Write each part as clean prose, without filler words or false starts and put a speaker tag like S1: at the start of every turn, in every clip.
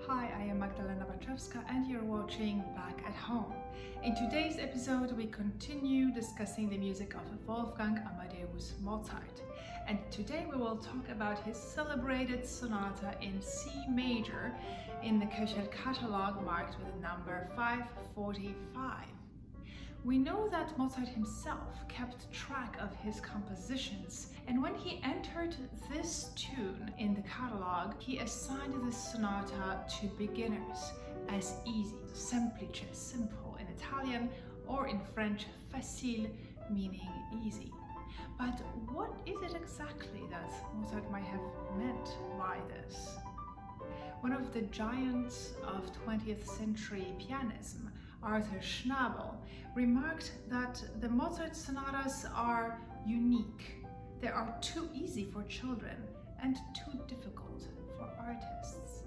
S1: Hi, I am Magdalena Baczewska and you're watching Bach at Home. In today's episode, we continue discussing the music of Wolfgang Amadeus Mozart. And today we will talk about his celebrated sonata in C major in the catalogue marked with the number 545. We know that Mozart himself kept track of his compositions, and when he entered this tune in the catalogue, he assigned this sonata to beginners as easy, semplice, simple in Italian, or in French, facile, meaning easy. But what is it exactly that Mozart might have meant by this? One of the giants of 20th century pianism, Arthur Schnabel, remarked that the Mozart sonatas are unique. They are too easy for children and too difficult for artists.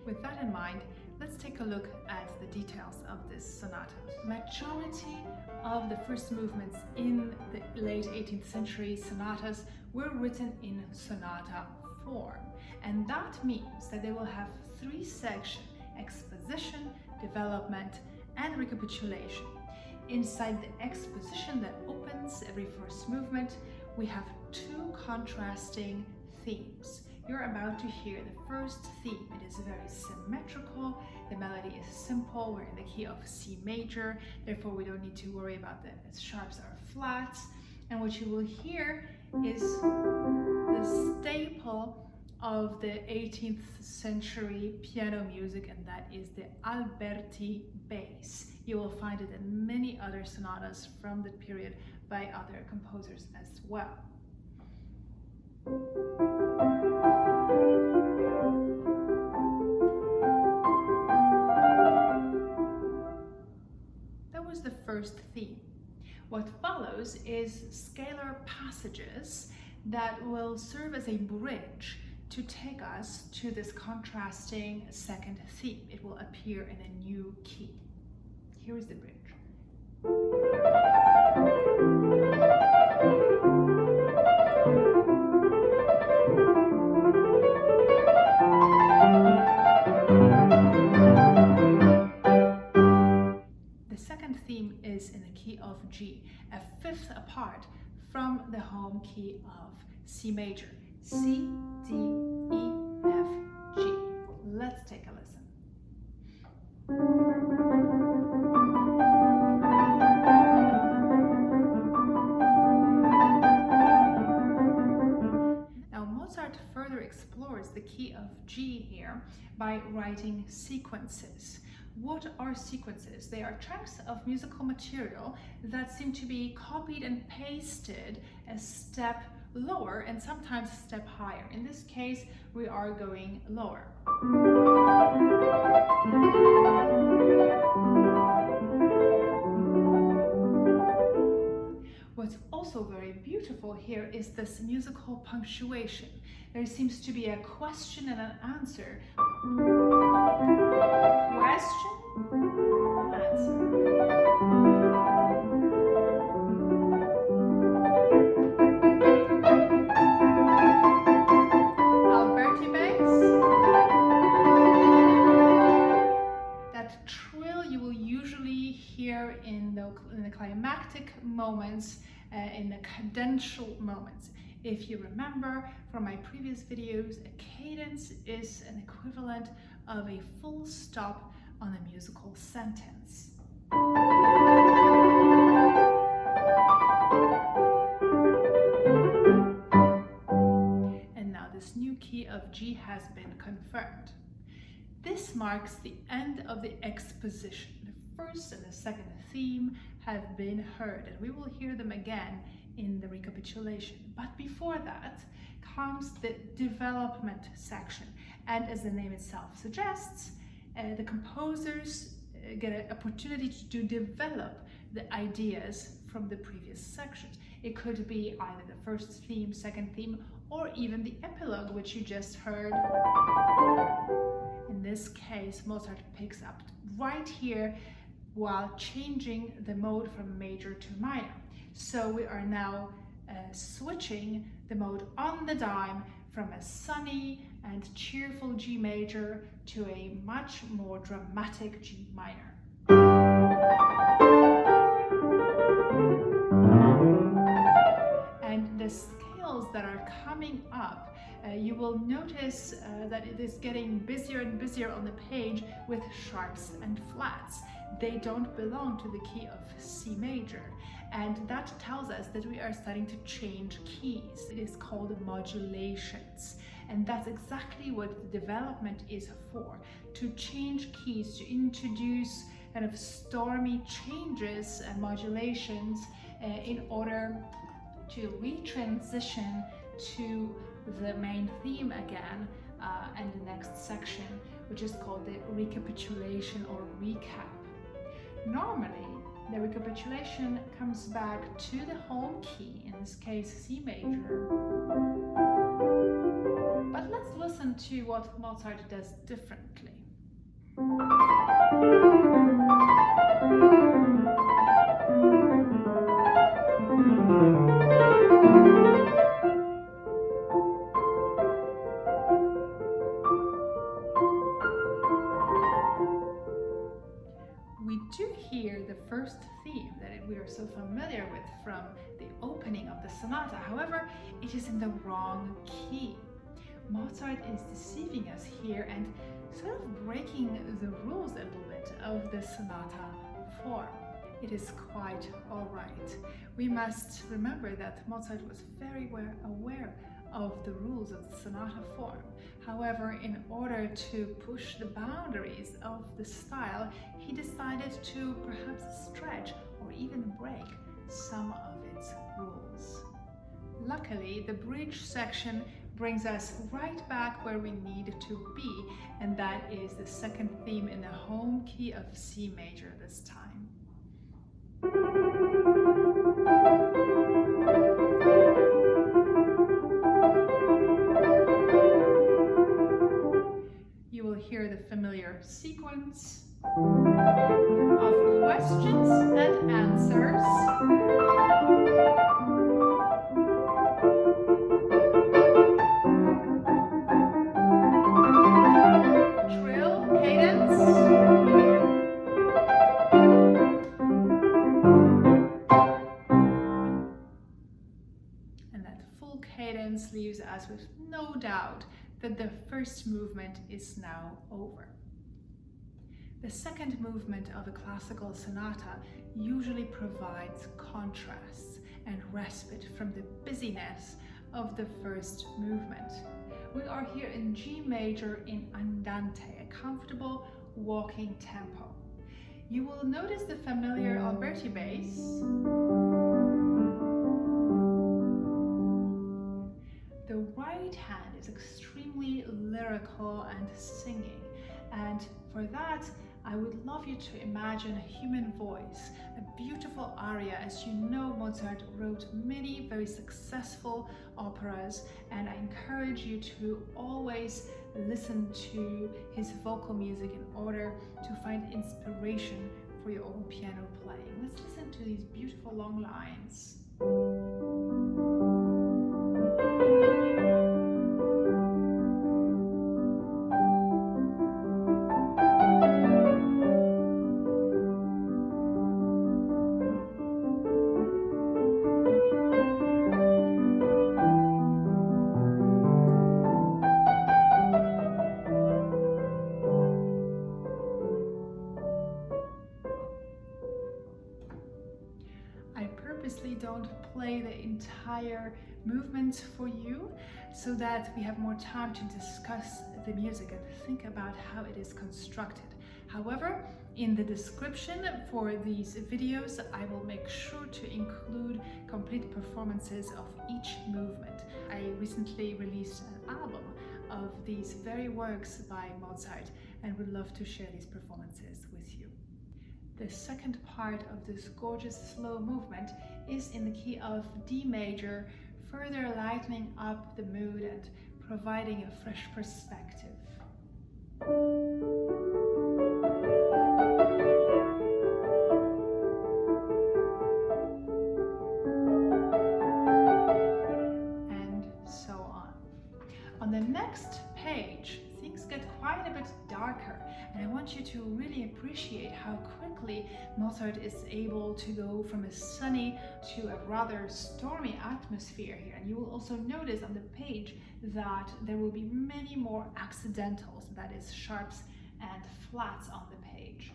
S1: With that in mind, let's take a look at the details of this sonata. Majority of the first movements in the late 18th century sonatas were written in sonata form, and that means that they will have three sections: exposition, development, and recapitulation. Inside the exposition that opens every first movement, we have two contrasting themes. You're about to hear the first theme. It is very symmetrical, the melody is simple, we're in the key of C major, therefore we don't need to worry about the sharps or flats. And what you will hear is the staple of the 18th century piano music, and that is the Alberti bass. You will find it in many other sonatas from that period by other composers as well. That was the first theme. What follows is scalar passages that will serve as a bridge to take us to this contrasting second theme. It will appear in a new key. Here is the bridge. The second theme is in the key of G, a fifth apart from the home key of C major. C, D, E, F, G. Let's take a listen. Now Mozart further explores the key of G here by writing sequences. What are sequences? They are tracks of musical material that seem to be copied and pasted a step lower and sometimes a step higher. In this case, we are going lower. What's also very beautiful here is this musical punctuation. There seems to be a question and an answer. Question, answer. Alberti bass. That trill you will usually hear in the climactic moments, in the cadential moments. If you remember from my previous videos, a cadence is an equivalent of a full stop on a musical sentence. And now this new key of G has been confirmed. This marks the end of the exposition. The first and the second theme have been heard, and we will hear them again in the recapitulation. But before that comes the development section, and as the name itself suggests, the composers get an opportunity to develop the ideas from the previous sections. It could be either the first theme, second theme, or even the epilogue, which you just heard. In this case, Mozart picks up right here while changing the mode from major to minor. So we are now switching the mode on the dime from a sunny and cheerful G major to a much more dramatic G minor. And the scales that are coming up, you will notice that it is getting busier and busier on the page with sharps and flats. They don't belong to the key of C major, and that tells us that we are starting to change keys. It is called modulations, and that's exactly what the development is for, to change keys, to introduce kind of stormy changes and modulations in order to retransition to the main theme again and the next section, which is called the recapitulation or recap. Normally, the recapitulation comes back to the home key, in this case C major. But let's listen to what Mozart does differently. We do hear the first theme that we are so familiar with from the opening of the sonata. However, it is in the wrong key. Mozart is deceiving us here and sort of breaking the rules a little bit of the sonata form. It is quite all right. We must remember that Mozart was very aware of the rules of the sonata form. However, in order to push the boundaries of the style, he decided to perhaps stretch or even break some of its rules. Luckily, the bridge section brings us right back where we need to be, and that is the second theme in the home key of C major this time. You will hear the familiar sequence of questions and answers. Trill, cadence. And that full cadence leaves us with no doubt that the first movement is now over. The second movement of a classical sonata usually provides contrasts and respite from the busyness of the first movement. We are here in G major in andante, a comfortable walking tempo. You will notice the familiar Alberti bass. The right hand is extremely lyrical and singing, and for that I would love you to imagine a human voice, a beautiful aria. As you know, Mozart wrote many very successful operas, and I encourage you to always listen to his vocal music in order to find inspiration for your own piano playing. Let's listen to these beautiful long lines. Don't play the entire movement for you so that we have more time to discuss the music and think about how it is constructed. However, in the description for these videos, I will make sure to include complete performances of each movement. I recently released an album of these very works by Mozart and would love to share these performances with you. The second part of this gorgeous slow movement is in the key of D major, further lightening up the mood and providing a fresh perspective. And so on. On the next page, darker. And I want you to really appreciate how quickly Mozart is able to go from a sunny to a rather stormy atmosphere here. And you will also notice on the page that there will be many more accidentals, that is sharps and flats on the page.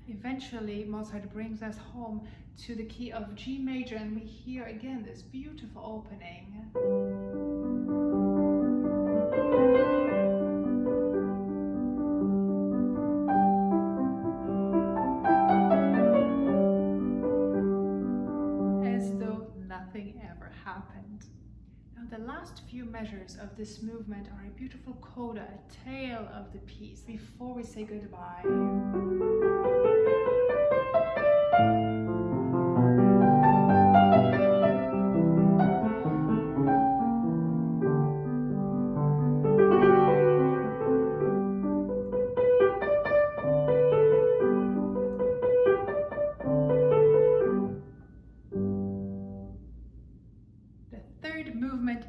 S1: Eventually, Mozart brings us home to the key of G major, and we hear again this beautiful opening. As though nothing ever happened. Now, the last few measures of this movement are a beautiful coda, a tail of the piece, before we say goodbye.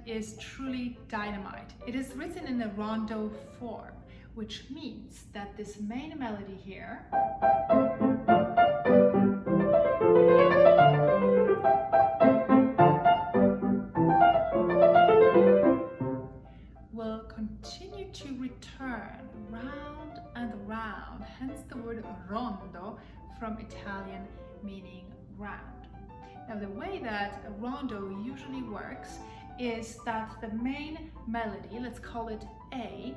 S1: Is truly dynamite. It is written in a rondo form, which means that this main melody here will continue to return round and round, hence the word rondo from Italian meaning round. Now, the way that a rondo usually works is that the main melody, let's call it A,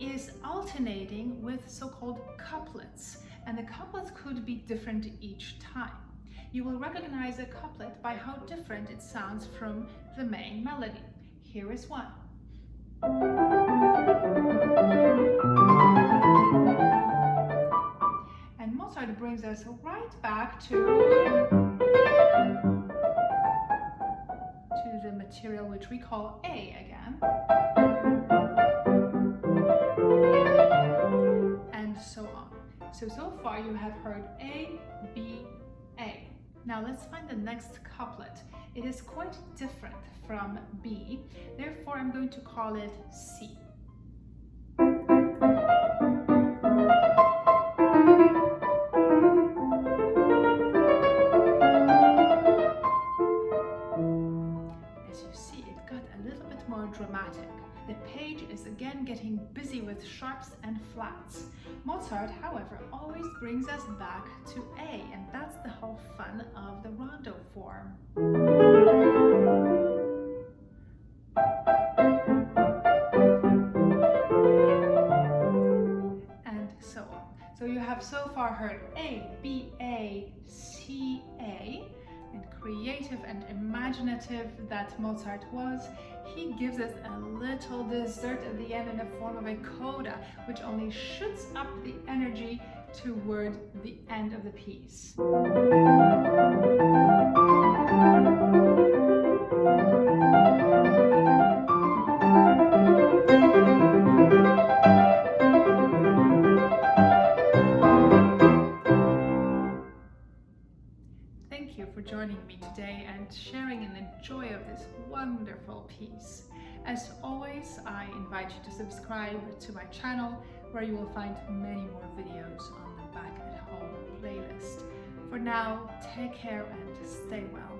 S1: is alternating with so-called couplets, and the couplets could be different each time. You will recognize a couplet by how different it sounds from the main melody. Here is one. And Mozart brings us right back to the material which we call A again, and so on. So far you have heard A, B, A. Now let's find the next couplet. It is quite different from B, therefore I'm going to call it C. Dramatic. The page is again getting busy with sharps and flats. Mozart, however, always brings us back to A, and that's the whole fun of the rondo form. And so on. So you have so far heard A, B, A, C, A. And creative and imaginative that Mozart was, he gives us a little dessert at the end in the form of a coda, which only shoots up the energy toward the end of the piece. Thank you for joining me today and sharing in the joy of this wonderful piece. As always, I invite you to subscribe to my channel, where you will find many more videos on the Bach at Home playlist. For now, take care and stay well.